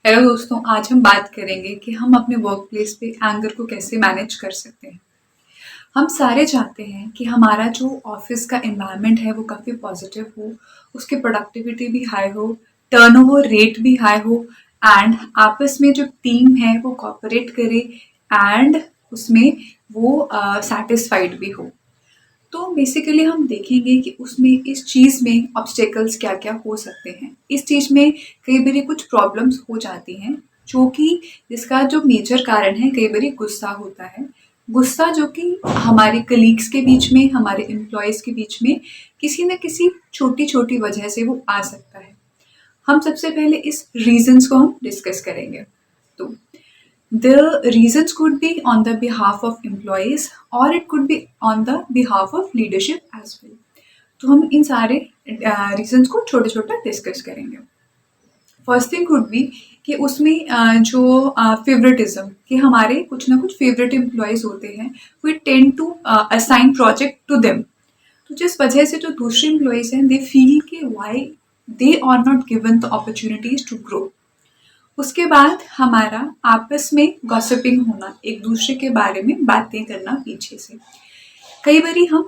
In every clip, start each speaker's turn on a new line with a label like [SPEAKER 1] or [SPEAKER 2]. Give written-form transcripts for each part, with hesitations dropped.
[SPEAKER 1] Hello दोस्तों, आज हम बात करेंगे कि हम अपने वर्क प्लेस पे एंगर को कैसे मैनेज कर सकते हैं। हम सारे चाहते हैं कि हमारा जो ऑफिस का एनवायरनमेंट है वो काफ़ी पॉजिटिव हो, उसकी प्रोडक्टिविटी भी हाई हो, टर्नओवर रेट भी हाई हो एंड आपस में जो टीम है वो कोऑपरेट करे एंड उसमें वो सेटिस्फाइड भी हो। तो बेसिकली हम देखेंगे कि उसमें इस चीज़ में ऑब्स्टेकल्स क्या क्या हो सकते हैं। इस चीज़ में कई बारी कुछ प्रॉब्लम्स हो जाती हैं जो कि जिसका जो मेजर कारण है कई बारी गुस्सा होता है। गुस्सा जो कि हमारे कलीग्स के बीच में, हमारे एम्प्लॉयज़ के बीच में किसी न किसी छोटी छोटी वजह से वो आ सकता है। हम सबसे पहले इस रीजंस को हम डिस्कस करेंगे। तो the reasons could be on the behalf of employees or it could be on the behalf of leadership as well. तो हम इन सारे रीजंस को छोटे छोटे डिस्कस करेंगे। फर्स्ट थिंग कुड बी कि उसमें जो फेवरेटिज्म कि हमारे कुछ ना कुछ फेवरेट एम्प्लॉयज़ होते हैं, we tend to assign project to them. तो जिस वजह से जो दूसरे एम्प्लॉयज़ हैं दे फील कि why they are not given the opportunities to grow. उसके बाद हमारा आपस में गॉसिपिंग होना, एक दूसरे के बारे में बातें करना पीछे से। कई बारी हम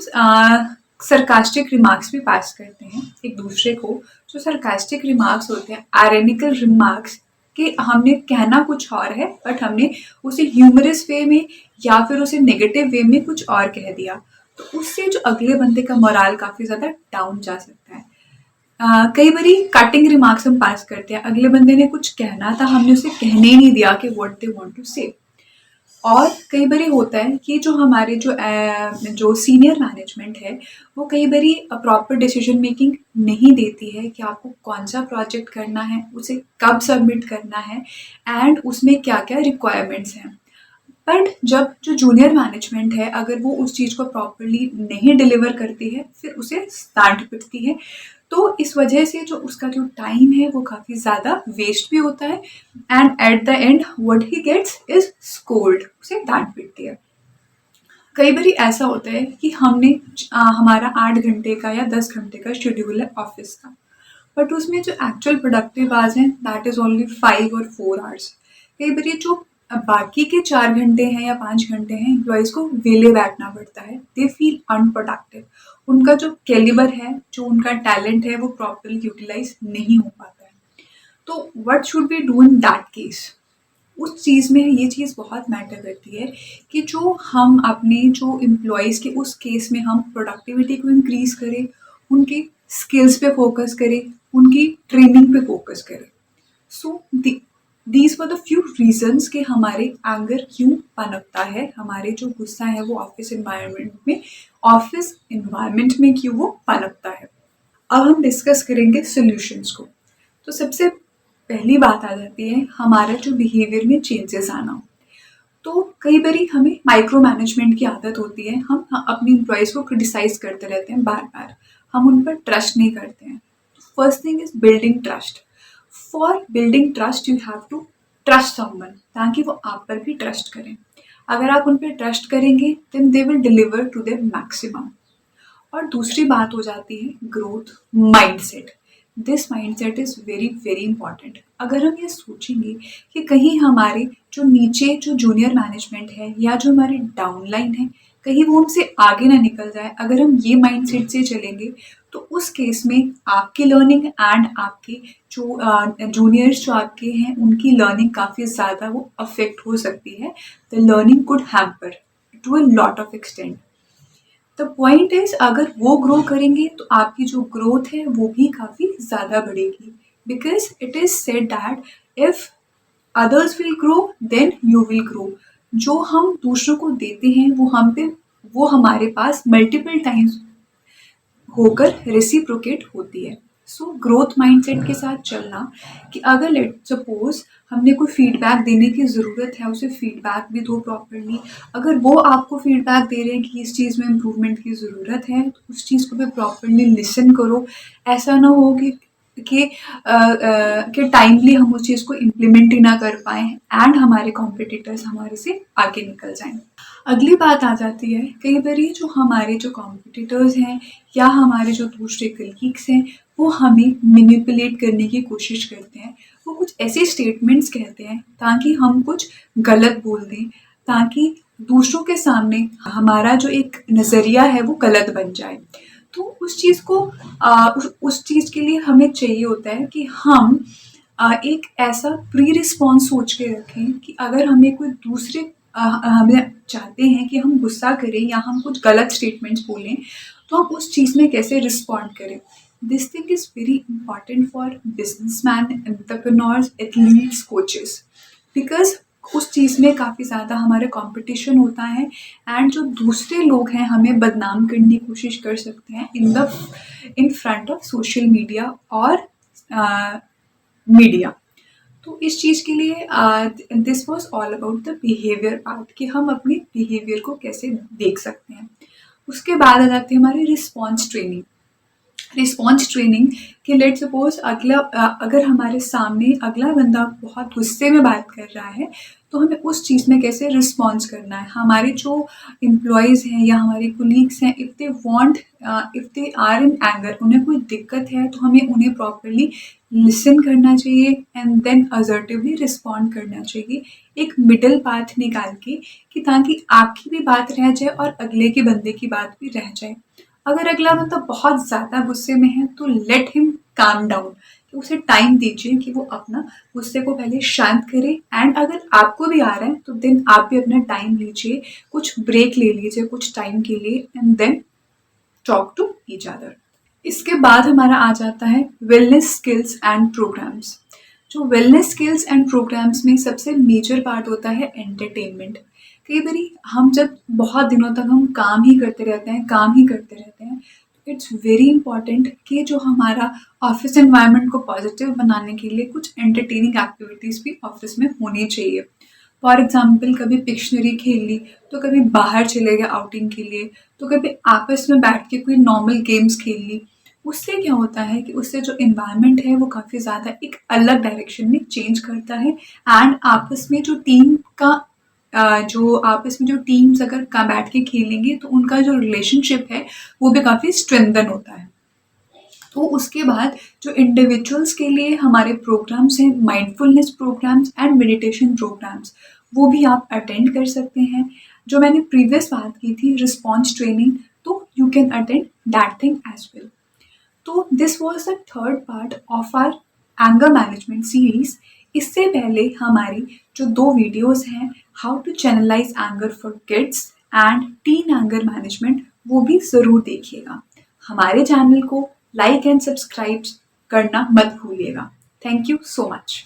[SPEAKER 1] सरकास्टिक रिमार्क्स भी पास करते हैं एक दूसरे को। जो सरकास्टिक रिमार्क्स होते हैं, आयरनिकल रिमार्क्स, कि हमने कहना कुछ और है बट हमने उसे ह्यूमरस वे में या फिर उसे नेगेटिव वे में कुछ और कह दिया, तो उससे जो अगले बंदे का मोराल काफ़ी ज़्यादा डाउन जा सकता है। कई बारी कटिंग रिमार्क्स हम पास करते हैं, अगले बंदे ने कुछ कहना था, हमने उसे कहने ही नहीं दिया कि व्हाट दे वांट टू से। और कई बारी होता है कि जो हमारे जो सीनियर मैनेजमेंट है वो कई बारी प्रॉपर डिसीजन मेकिंग नहीं देती है कि आपको कौन सा प्रोजेक्ट करना है, उसे कब सबमिट करना है एंड उसमें क्या क्या रिक्वायरमेंट्स हैं। बट जब जो जूनियर मैनेजमेंट है अगर वो उस चीज़ को प्रॉपरली नहीं डिलीवर करती है फिर उसे डांट पिटती है। तो इस वजह से जो उसका जो टाइम है वो काफ़ी ज़्यादा वेस्ट भी होता है and at the end what he gets is scold, उसे डांट पिटती है। कई बार ऐसा होता है कि हमने हमारा 8 घंटे का या 10 घंटे का शेड्यूल है ऑफिस का, बट उसमें जो एक्चुअल प्रोडक्टिव आवर्स हैं दैट इज़ ओनली 5 और 4 आवर्स। कई बार जो बाकी के 4 घंटे हैं या 5 घंटे हैं एम्प्लॉयज़ को वेले बैठना पड़ता है, दे फील अनप्रोडक्टिव। उनका जो कैलिबर है, जो उनका टैलेंट है वो प्रॉपरली यूटिलाइज नहीं हो पाता है। तो what should be do in that case? उस चीज़ में ये चीज़ बहुत मैटर करती है कि जो हम अपने जो एम्प्लॉयज़ के उस केस में हम प्रोडक्टिविटी को इंक्रीज़ करें, उनकी स्किल्स पे फोकस करें, उनकी ट्रेनिंग पे फोकस करें। So these were the few reasons कि हमारे एंगर क्यों पनपता है, हमारे जो गुस्सा है वो ऑफिस इन्वायरमेंट में क्यों वो पनपता है। अब हम डिस्कस करेंगे सॉल्यूशंस को। तो सबसे पहली बात आ जाती है हमारा जो बिहेवियर में चेंजेस आना। तो कई बारी हमें माइक्रो मैनेजमेंट की आदत होती है, हम अपने एम्प्लॉयज़ को क्रिटिसाइज करते रहते हैं बार बार, हम उन पर ट्रस्ट नहीं करते हैं। First thing is building trust. For building trust you have to trust someone, ताकि वो आप पर भी ट्रस्ट करें। अगर आप उन पर ट्रस्ट करेंगे then they will deliver to their maximum. और दूसरी बात हो जाती है growth mindset. This mindset is very very important. अगर हम ये सोचेंगे कि कहीं हमारे जो नीचे जो जूनियर मैनेजमेंट है या जो हमारे डाउनलाइन है कहीं वो हमसे आगे ना निकल जाए, अगर हम ये माइंडसेट से चलेंगे तो उस केस में आपकी लर्निंग एंड आपके जो जूनियर्स जो आपके हैं उनकी लर्निंग काफ़ी ज़्यादा वो अफेक्ट हो सकती है। The learning could hamper to a lot of extent. The point is अगर वो ग्रो करेंगे तो आपकी जो ग्रोथ है वो भी काफ़ी ज़्यादा बढ़ेगी, because it is said that if others will grow then you will grow. जो हम दूसरों को देते हैं वो हमारे पास मल्टीपल टाइम्स होकर रेसिप्रोकेट होती है। सो ग्रोथ माइंडसेट के साथ चलना कि अगर लेट सपोज हमने कोई फीडबैक देने की ज़रूरत है, उसे फीडबैक भी दो प्रॉपरली। अगर वो आपको फीडबैक दे रहे हैं कि इस चीज़ में इम्प्रूवमेंट की ज़रूरत है तो उस चीज़ को भी प्रॉपरली लिसन करो। ऐसा ना हो कि टाइमली हम उस चीज़ को इम्प्लीमेंट ही ना कर पाएँ एंड हमारे कॉम्पिटिटर्स हमारे से आगे निकल जाएं। अगली बात आ जाती है, कई बारी जो हमारे जो कॉम्पिटिटर्स हैं या हमारे जो दूसरे कलीग्स हैं, वो हमें मैनिपुलेट करने की कोशिश करते हैं। वो कुछ ऐसे स्टेटमेंट्स कहते हैं ताकि हम कुछ गलत बोल दें, ताकि दूसरों के सामने हमारा जो एक नज़रिया है वो गलत बन जाए। तो उस चीज़ को उस चीज़ के लिए हमें चाहिए होता है कि हम एक ऐसा प्री रिस्पॉन्स सोच के रखें कि अगर हमें कोई दूसरे हमें चाहते हैं कि हम गुस्सा करें या हम कुछ गलत स्टेटमेंट्स बोलें, तो हम उस चीज़ में कैसे रिस्पॉन्ड करें। This thing is very important for businessman, entrepreneurs, athletes, coaches, because उस चीज़ में काफ़ी ज़्यादा हमारे कंपटीशन होता है एंड जो दूसरे लोग हैं हमें बदनाम करने की कोशिश कर सकते हैं in front of social media और मीडिया। तो इस चीज़ के लिए this was all about the behaviour part कि हम अपने बिहेवियर को कैसे देख सकते हैं। उसके बाद आ जाती है हमारी रिस्पॉन्स ट्रेनिंग कि लेट सपोज अगर हमारे सामने अगला बंदा बहुत गुस्से में बात कर रहा है, तो हमें उस चीज़ में कैसे रिस्पॉन्स करना है। हमारे जो एम्प्लॉयज़ हैं या हमारे कोलीग्स हैं, if they are in anger, उन्हें कोई दिक्कत है तो हमें उन्हें प्रॉपरली लिसन करना चाहिए एंड देन असर्टिवली रिस्पॉन्ड करना चाहिए, एक मिडल पाथ निकाल के, कि ताकि आपकी भी बात रह जाए और अगले के बंदे की बात भी रह जाए। अगर अगला बंदा बहुत ज़्यादा गुस्से में है तो लेट हिम काम डाउन, उसे टाइम दीजिए कि वो अपना गुस्से को पहले शांत करे। एंड अगर आपको भी आ रहा है तो देन आप भी अपना टाइम लीजिए, कुछ ब्रेक ले लीजिए कुछ टाइम के लिए and then talk to each other. इसके बाद हमारा आ जाता है वेलनेस स्किल्स एंड प्रोग्राम्स। जो वेलनेस स्किल्स एंड प्रोग्राम्स में सबसे मेजर पार्ट होता है एंटरटेनमेंट। कई बारी हम जब बहुत दिनों तक हम काम ही करते रहते हैं, इट्स वेरी इंपॉर्टेंट कि जो हमारा ऑफिस एनवायरनमेंट को पॉजिटिव बनाने के लिए कुछ एंटरटेनिंग एक्टिविटीज़ भी ऑफिस में होनी चाहिए। फॉर एग्जाम्पल कभी पिक्शनरी खेल ली, तो कभी बाहर चले गए आउटिंग के लिए, तो कभी आपस में बैठ के कोई नॉर्मल गेम्स खेल ली। उससे क्या होता है कि उससे जो इन्वायरमेंट है वो काफ़ी ज़्यादा एक अलग डायरेक्शन में चेंज करता है एंड आपस में जो टीम्स अगर का बैठ के खेलेंगे तो उनका जो रिलेशनशिप है वो भी काफ़ी स्ट्रेंथन होता है। तो उसके बाद जो इंडिविजुअल्स के लिए हमारे प्रोग्राम्स हैं, mindfulness programmes and meditation programmes, वो भी आप अटेंड कर सकते हैं। जो मैंने प्रीवियस बात की थी रिस्पॉन्स ट्रेनिंग, तो you can attend that thing as well. तो this was the third part of our anger management series. इससे पहले हमारी जो 2 वीडियोस हैं, how to channelize anger for kids and teen anger management, वो भी ज़रूर देखिएगा। हमारे चैनल को लाइक एंड सब्सक्राइब करना मत भूलिएगा। Thank you so much.